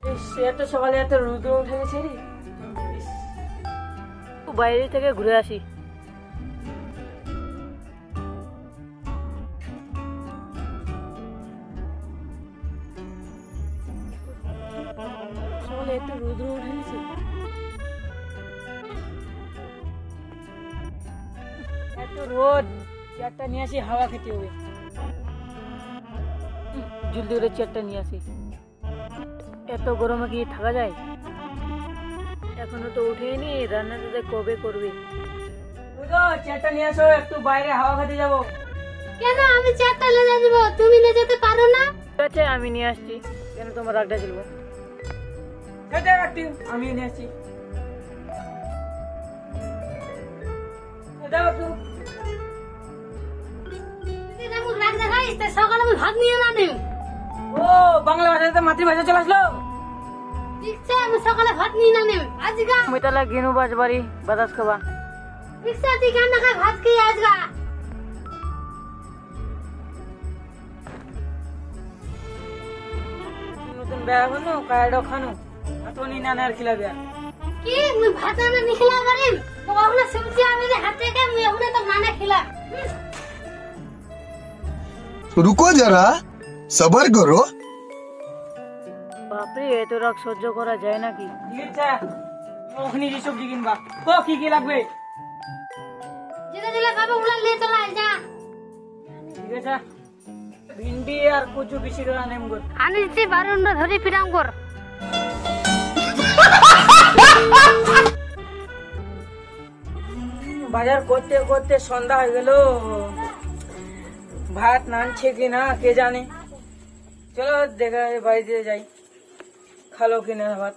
এত সকালে এত রোদ উঠে গেছে রে। বাইরে থেকে ঘুরে আসি। সকালে এত রোদ উঠে গেছে। এত রোদ, চেয়ারটা নিয়ে আসি, হাওয়া খেতে হবে। জলদি করে চেয়ারটা নিয়ে আসি। এত গরমে কি থাকা যায়? এখনো তো উঠেনি, রান্নাটা কবে করবে? বুঝো, চেয়ারটা নিয়ে আসো, একটু বাইরে হাওয়া খেতে যাবো। কেন? আমি চেয়ারটা নিয়ে যাব, তুমি নিয়ে যেতে পারো না? ঠিক আছে, আমি নিয়ে আসছি। কেন তোমার রাগটা চলবো? আমি নিয়ে আসছি। দাও একটু। এরকম রাগ দেখাইস, তাই সকালে আমি ভাত নিয়ে না নেই। ও, বাংলা ভাষাতে মাতৃভাষা চলে আসলো। ঠিক আছে, আমি সকালে ভাত নিয়ে না নেই আজগা। আমি তাহলে গেনু বাস বাড়ি বাতাস খাবা। ঠিক আছে, তুই কেন খাই ভাত খেয়ে আজগা। নতুন বেয়া হলো, কায়ডো খানো আতনি নানার খিলাবে। কি আমি ভাত না নিখিলা পারিম? তো ওখানে সবজি আমি হাতে কে আমি ওখানে তো মানা খিলা। रुको जरा सबर करो। বাপরে, এত রাগ সহ্য করা যায় নাকি? ঠিক আছে, ওখানে যে সবজি কিনবা তো কি কি লাগবে? যেটা দিলে খাবো ওগুলা নিয়ে চলে আয় যা। ঠিক আছে, ভিন্ডি আর কচু বেশি করে আনেম গো। আনি দিতে বারণ না ধরে পিরাম কর। বাজার করতে করতে সন্ধ্যা হয়ে গেল। ভাত নানছে কিনা কে জানে। চলো দেখা বাড়িতে যাই, খালো কিনা ভাত।